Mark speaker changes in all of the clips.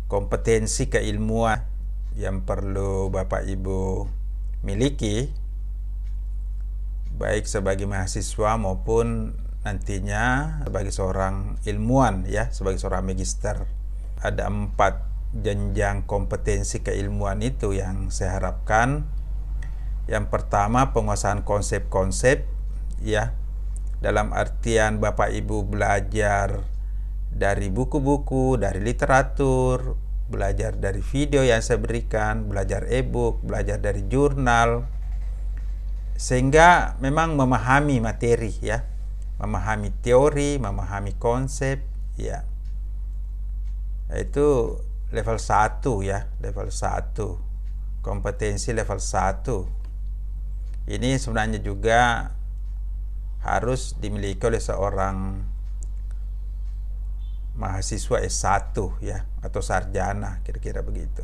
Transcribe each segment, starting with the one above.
Speaker 1: kompetensi keilmuan yang perlu Bapak Ibu miliki, baik sebagai mahasiswa maupun nantinya sebagai seorang ilmuwan, ya, sebagai seorang magister. Ada 4 jenjang kompetensi keilmuan itu yang saya harapkan. Yang pertama, penguasaan konsep-konsep, ya, dalam artian Bapak Ibu belajar dari buku-buku, dari literatur, belajar dari video yang saya berikan, belajar e-book, belajar dari jurnal, sehingga memang memahami materi, ya, memahami teori, memahami konsep, ya. Itu level 1, ya, level 1. Kompetensi level 1. Ini sebenarnya juga harus dimiliki oleh seorang mahasiswa S1, ya, atau sarjana, kira-kira begitu.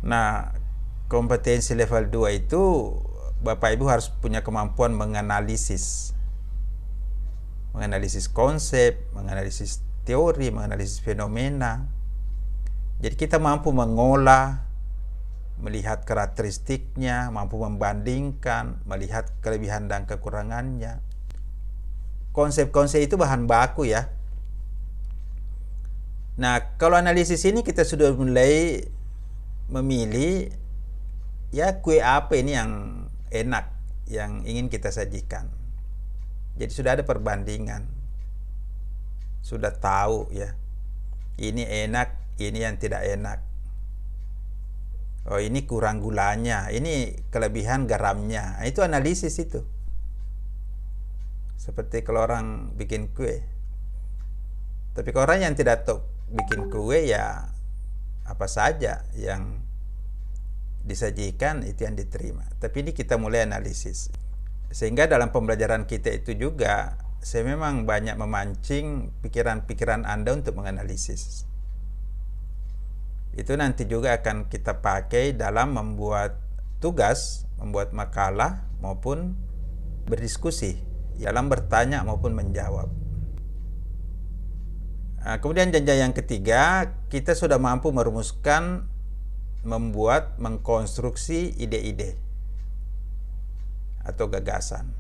Speaker 1: Nah, kompetensi level 2 itu Bapak Ibu harus punya kemampuan menganalisis konsep, menganalisis teori, menganalisis fenomena. Jadi kita mampu mengolah, melihat karakteristiknya, mampu membandingkan, melihat kelebihan dan kekurangannya. Konsep-konsep itu bahan baku, ya. Nah, kalau analisis ini kita sudah mulai memilih, ya, kue apa ini yang enak, yang ingin kita sajikan. Jadi sudah ada perbandingan, sudah tahu, ya, ini enak, ini yang tidak enak. Oh, ini kurang gulanya, ini kelebihan garamnya. Itu analisis itu. Seperti kalau orang bikin kue. Tapi kalau orang yang tidak tahu bikin kue, ya apa saja yang disajikan itu yang diterima. Tapi ini kita mulai analisis. Sehingga dalam pembelajaran kita itu juga saya memang banyak memancing pikiran-pikiran Anda untuk menganalisis. Itu nanti juga akan kita pakai dalam membuat tugas, membuat makalah maupun berdiskusi, dalam bertanya maupun menjawab. Nah, kemudian jenjang yang ketiga, kita sudah mampu merumuskan, membuat, mengkonstruksi ide-ide atau gagasan.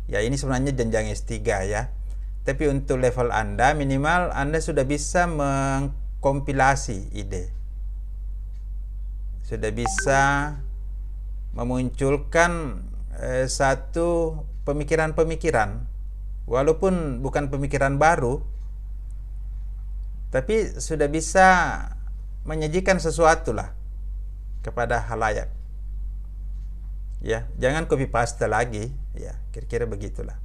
Speaker 1: Ya, ini sebenarnya jenjang S3, ya. Tapi untuk level Anda, minimal Anda sudah bisa mengkompilasi ide. Sudah bisa memunculkan satu pemikiran-pemikiran, walaupun bukan pemikiran baru, tapi sudah bisa menyajikan sesuatu lah kepada halayak. Ya, jangan copy paste lagi, ya, kira-kira begitulah.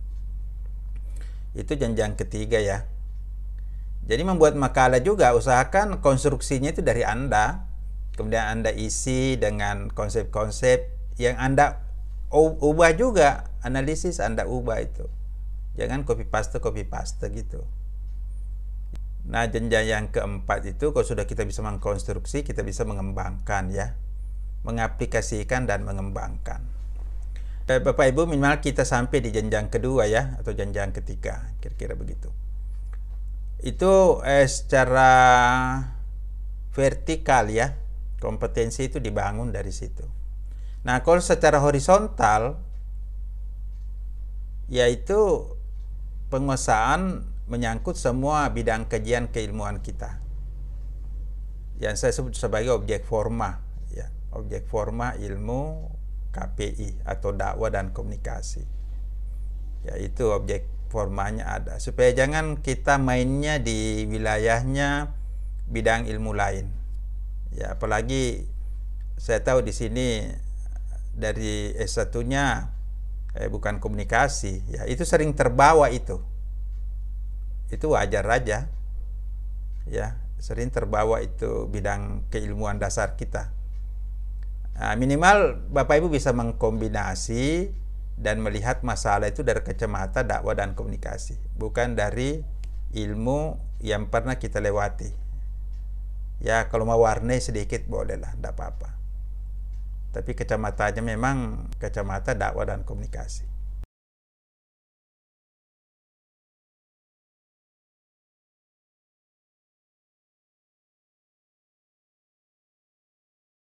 Speaker 1: Itu jenjang ketiga, ya. Jadi membuat makalah juga usahakan konstruksinya itu dari Anda, kemudian Anda isi dengan konsep-konsep yang Anda ubah juga, analisis Anda ubah itu. Jangan copy paste gitu. Nah, jenjang yang keempat itu kalau sudah kita bisa mengkonstruksi, kita bisa mengembangkan, ya. Mengaplikasikan dan mengembangkan. Bapak Ibu, minimal kita sampai di jenjang kedua, ya, atau jenjang ketiga, kira-kira begitu. Itu secara vertikal, ya, kompetensi itu dibangun dari situ. Nah, kalau secara horizontal, yaitu penguasaan menyangkut semua bidang kajian keilmuan kita, yang saya sebut sebagai objek forma, ya, objek forma ilmu KPI atau dakwah dan komunikasi. Yaitu objek formanya ada, supaya jangan kita mainnya di wilayahnya bidang ilmu lain. Ya, apalagi saya tahu di sini dari S1-nya bukan komunikasi, ya, itu sering terbawa itu wajar aja, ya, sering terbawa itu bidang keilmuan dasar kita. Nah, minimal Bapak Ibu bisa mengkombinasi dan melihat masalah itu dari kacamata dakwah dan komunikasi, bukan dari ilmu yang pernah kita lewati. Ya, kalau mau warnai sedikit bolehlah, tidak apa-apa. Tapi kacamatanya memang kacamata dakwah dan komunikasi.